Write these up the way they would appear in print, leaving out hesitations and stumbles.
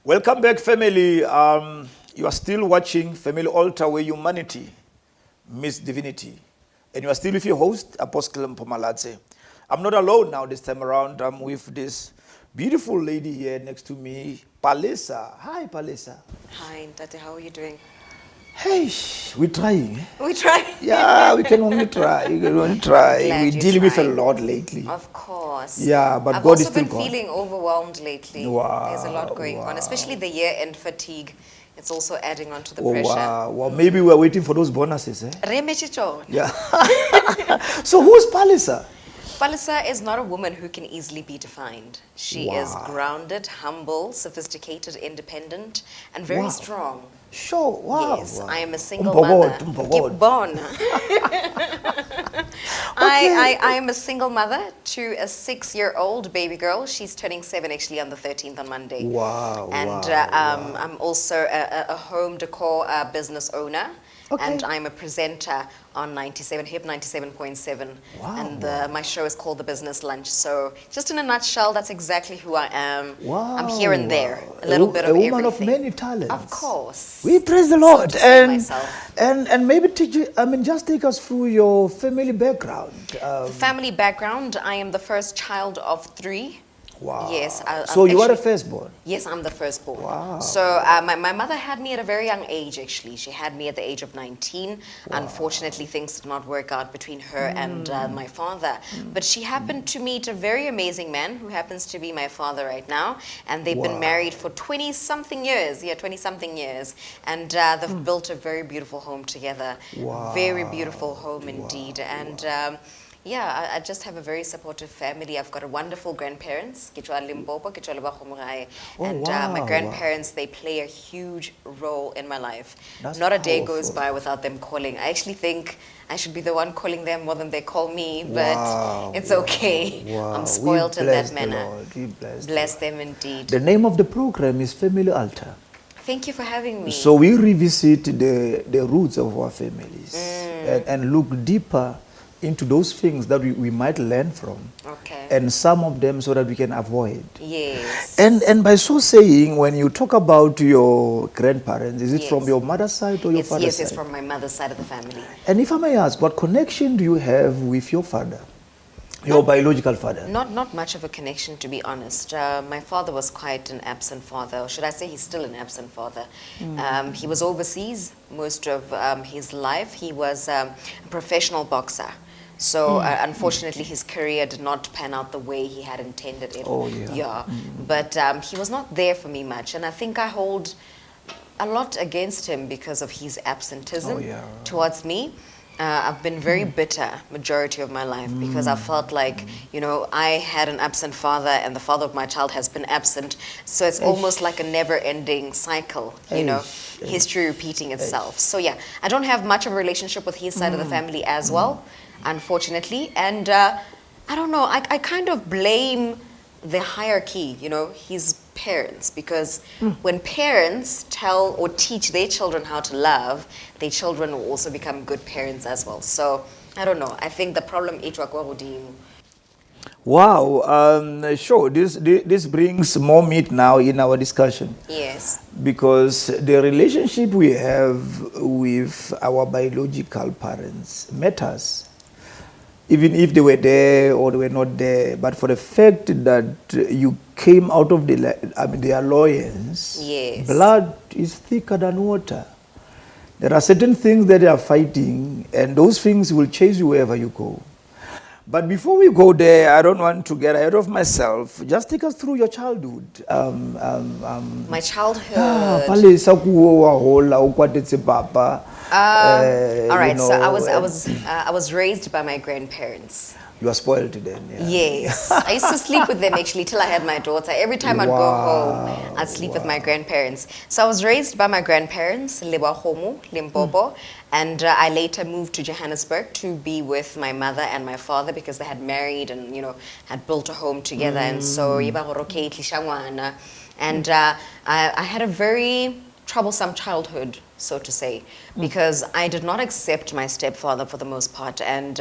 Welcome back, family. You are still watching Family Altar, where humanity meets divinity. And you are still with your host, Apostle Mpho Malatse. I'm not alone now this time around. I'm with this beautiful lady here next to me, Palesa. Hi, Palesa. Hi, Tate, how are you doing? Hey, we're trying. We try. Yeah, we can only try. We can only try. We're Glad you're dealing with a trying. lot lately. Of course. Yeah, but I've God is also still been God. feeling overwhelmed lately. There's a lot Wow, going on, especially wow. the year-end fatigue. It's also adding on to the Oh, pressure. wow. Well, maybe we're waiting for those bonuses, eh? Remechichona. Yeah. So who's Palesa? Palesa is not a woman who can easily be defined. She is Wow. grounded, humble, sophisticated, independent, and very Wow. strong. Sure. Wow. Yes, Wow. I am a single mother. Umpokot. Gibon. Okay. I am a single mother to a 6-year-old baby girl. She's turning 7 actually on the 13th on Monday. Wow. And Wow. I'm also a home decor business owner. Okay. And I'm a presenter on 97 Hip 97.7. Wow, And wow. my show is called The Business Lunch. So just in a nutshell, that's exactly who I am. Wow. I'm here and there, Wow. a little bit of a woman everything. of many talents. Of course. We praise the So Lord. to say myself. And maybe teach you, just take us through your family background. Family background, I am the first child of 3. Wow. Yes. So you are a actually- firstborn. Yes, I'm the firstborn. Wow. So my mother had me at a very young age, actually. She had me at the age of 19. Unfortunately, things did not work out between her and my father. But she happened to meet a very amazing man who happens to be my father right now. And they've been Wow. married for 20-something years. Yeah, 20-something years. And they've built a very beautiful home together. Wow. Very beautiful home indeed. And yeah, I just have a very supportive family. I've got a wonderful grandparents. Ke tswa Limpopo, ke tswa Lebagomorgae. Oh, And wow, my wow. grandparents, they play a huge role in my life. That's Not a day goes powerful. by without them calling. I actually think I should be the one calling them more than they call me, but Wow, it's wow, okay. wow. I'm spoiled We in that bless the manner. Lord. We bless the Bless Lord. them indeed. The name of the program is Family Altar. Thank you for having me. So we revisit the roots of our families and look deeper into those things that we might learn from, Okay. and some of them so that we can avoid. Yes. And by so saying, when you talk about your grandparents, is it from Yes. your mother's side or your father's Yes, side? it's from my mother's side of the family. And if I may ask, what connection do you have with your father, your biological father? Not much of a connection, to be honest. My father was quite an absent father, or should I say he's still an absent father. He was overseas most of his life. He was a professional boxer. So unfortunately, his career did not pan out the way he had intended it. Oh, yeah. Yeah. But he was not there for me much. And I think I hold a lot against him because of his absenteeism Oh, yeah. towards me. I've been very bitter majority of my life because I felt like, you know, I had an absent father and the father of my child has been absent. So it's almost like a never-ending cycle, you know, history repeating itself. So yeah, I don't have much of a relationship with his side of the family as well, unfortunately. And I don't know, I kind of blame the hierarchy, you know, his parents, because when parents tell or teach their children how to love, their children will also become good parents as well. So I don't know. I think the problem is Wow, sure. This brings more meat now in our discussion. yes, Because the relationship we have with our biological parents matters, even if they were there or they were not there. But for the fact that you came out of their loins, Yes. blood is thicker than water. There are certain things that they are fighting, and those things will chase you wherever you go. But before we go there, I don't want to get ahead of myself. Just take us through your childhood. my childhood. Palesa kuwo wa hola o kwatetse papa. All right, so and I was raised by my grandparents. You are spoiled then. Yeah. Yes, I used to sleep with them actually till I had my daughter. Every time I'd go home, I'd sleep with my grandparents. So I was raised by my grandparents, Lebahomo, Limpopo, and I later moved to Johannesburg to be with my mother and my father because they had married and, you know, had built a home together. And so, and I had a very troublesome childhood. so to say, because I did not accept my stepfather for the most part, and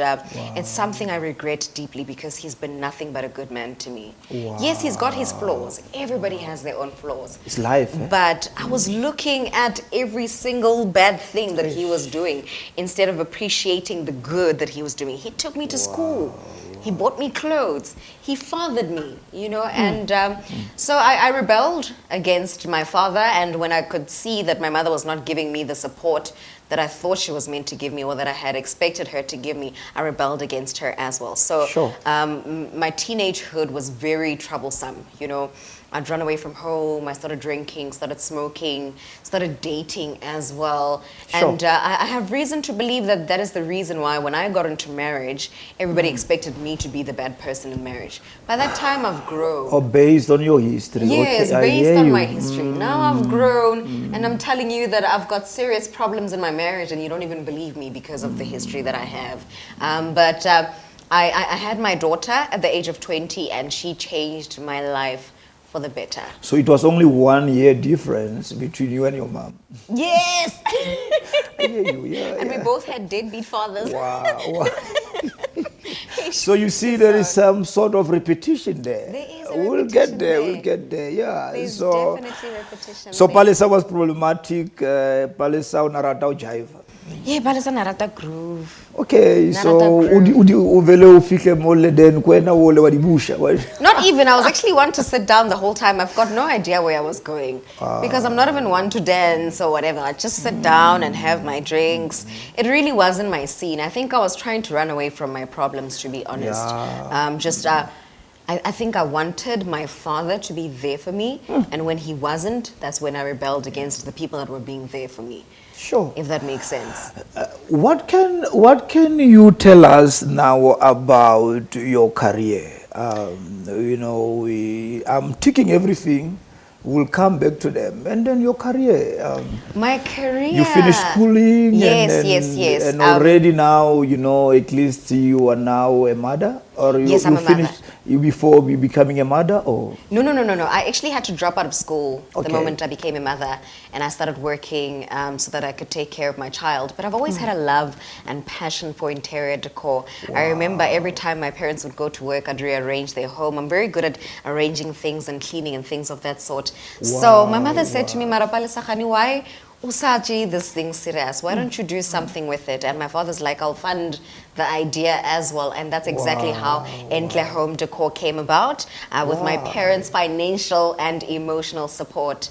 it's something I regret deeply because he's been nothing but a good man to me. Yes, he's got his flaws. Everybody has their own flaws. It's life. But I was looking at every single bad thing that he was doing instead of appreciating the good that he was doing. He took me to school. He bought me clothes. He fathered me, you know, and so I rebelled against my father. And when I could see that my mother was not giving me the support that I thought she was meant to give me or that I had expected her to give me, I rebelled against her as well. So my teenagehood was very troublesome, you know. I'd run away from home, I started drinking, started smoking, started dating as well. And I have reason to believe that that is the reason why when I got into marriage, everybody expected me to be the bad person in marriage. By that time I've grown. Or based on your history. Yes, based on my history. Now I've grown and I'm telling you that I've got serious problems in my marriage and you don't even believe me because of the history that I have. I had my daughter at the age of 20 and she changed my life for the better. So it was only 1 year difference between you and your mom. Yes. I hear you, yeah. And we both had deadbeat fathers. Wow. So you see, there is some sort of repetition there. There is a We'll repetition get there. there. We'll get there. Yeah. There's So definitely repetition. so there. Palesa was problematic. Palesa unarata jive. Yeah, Palesa narata groove. Okay, Narata so groove. uvele ufike mole then kwena wole wadibusha. Not even. I was actually one to sit down the whole time. I've got no idea where I was going because I'm not even one to dance or whatever. I just sit down and have my drinks. It really wasn't my scene. I think I was trying to run away from my problems, to be honest. I think I wanted my father to be there for me, and when he wasn't, that's when I rebelled against the people that were being there for me. Sure. If that makes sense. What can you tell us now about your career? You know, I'm ticking everything. We'll come back to them. And then your career. My career. You finished schooling. Yes, yes. And already now, you know, at least you are now a mother? Or yes, I'm a mother. Before becoming a mother? Or? No. I actually had to drop out of school the moment I became a mother. And I started working so that I could take care of my child. But I've always had a love and passion for interior decor. Wow. I remember every time my parents would go to work, I'd rearrange their home. I'm very good at arranging things and cleaning and things of that sort. Wow. So my mother said to me, Palesa, why usaji this thing serious? Why don't you do something with it? And my father's like, I'll fund the idea as well. And that's exactly how Entle Home Decor came about with my parents' financial and emotional support.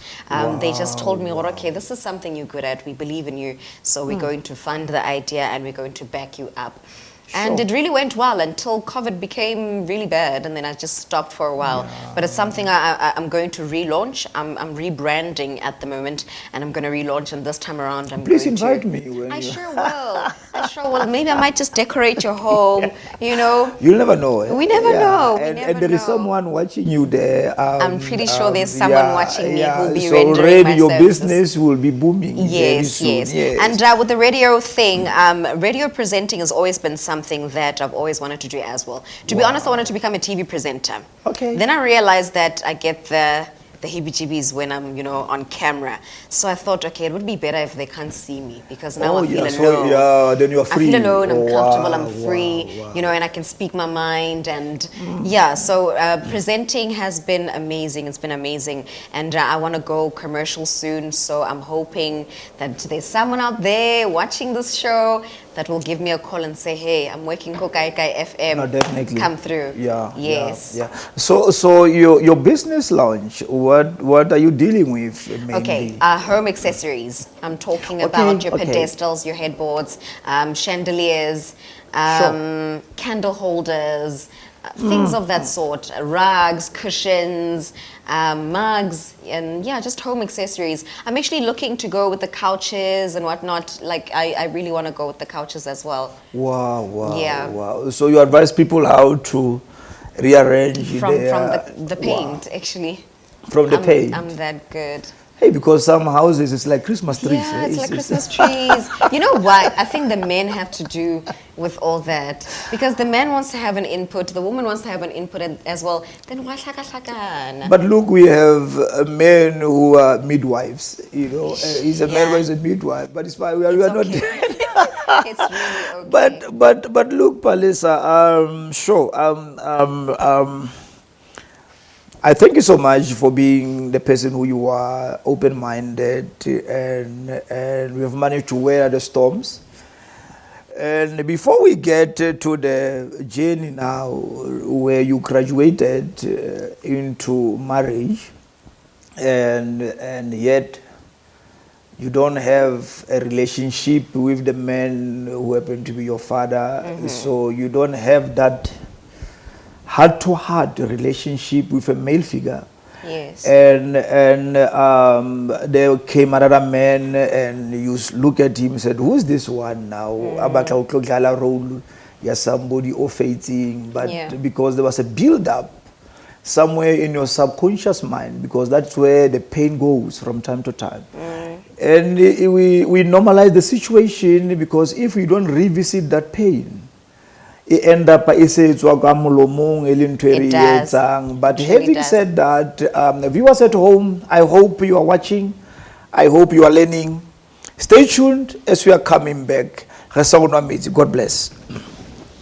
They just told me, okay, this is something you're good at. We believe in you. So we're going to fund the idea and we're going to back you up. And it really went well until COVID became really bad, and then I just stopped for a while. But it's something I'm going to relaunch. I'm rebranding at the moment, and I'm going to relaunch. And this time around, Please invite me. I sure will. I sure will. Maybe I might just decorate your home. You know. You'll never know. We never know. And there is someone watching you there. I'm pretty sure there's someone watching me who'll be so rendering already my your services. business will be booming. Yes. And with the radio thing, radio presenting has always been something that I've always wanted to do as well. To be honest, I wanted to become a TV presenter. Okay. Then I realized that I get the heebie-jeebies when I'm, you know, on camera. So I thought, okay, it would be better if they can't see me because now I feel alone. So, then you're free. I feel alone, I'm comfortable, I'm free, you know, and I can speak my mind. And so presenting has been amazing. It's been amazing. And I want to go commercial soon. So I'm hoping that there's someone out there watching this show that will give me a call and say, hey, I'm working Kokai FM. No, definitely. Come through. Yes. So your business launch, what are you dealing with mainly? Okay, home accessories. I'm talking about your pedestals, your headboards, chandeliers, candle holders, things of that sort, rugs, cushions, mugs, and just home accessories. I'm actually looking to go with the couches and whatnot. Like, I really want to go with the couches as well. Wow. So you advise people how to rearrange from the paint, actually. From the paint? I'm that good. Hey, because some houses it's like Christmas trees. Yeah, eh? it's like Christmas trees. You know what? I think the men have to do with all that because the man wants to have an input, the woman wants to have an input as well. Then why hlaka-hlakana? But look, we have men who are midwives. You know, he's a man who Yeah. is a midwife, but it's fine. We It's are not. okay. It's really okay. But look, Palesa. Sure. I thank you so much for being the person who you are, open-minded, and we have managed to weather the storms. And before we get to the journey now, where you graduated into marriage, and yet you don't have a relationship with the man who happened to be your father, so you don't have that heart-to-heart relationship with a male figure. Yes. And there came another man, and you look at him and said, "Who's this one now?" Abakla utlodlala role, yeah, somebody offending, but Yeah. because there was a build-up somewhere in your subconscious mind, because that's where the pain goes from time to time. And we normalize the situation, because if we don't revisit that pain, it end up It does. but It truly having does. said that, viewers at home, I hope you are watching, I hope you are learning. Stay tuned as we are coming back. God bless.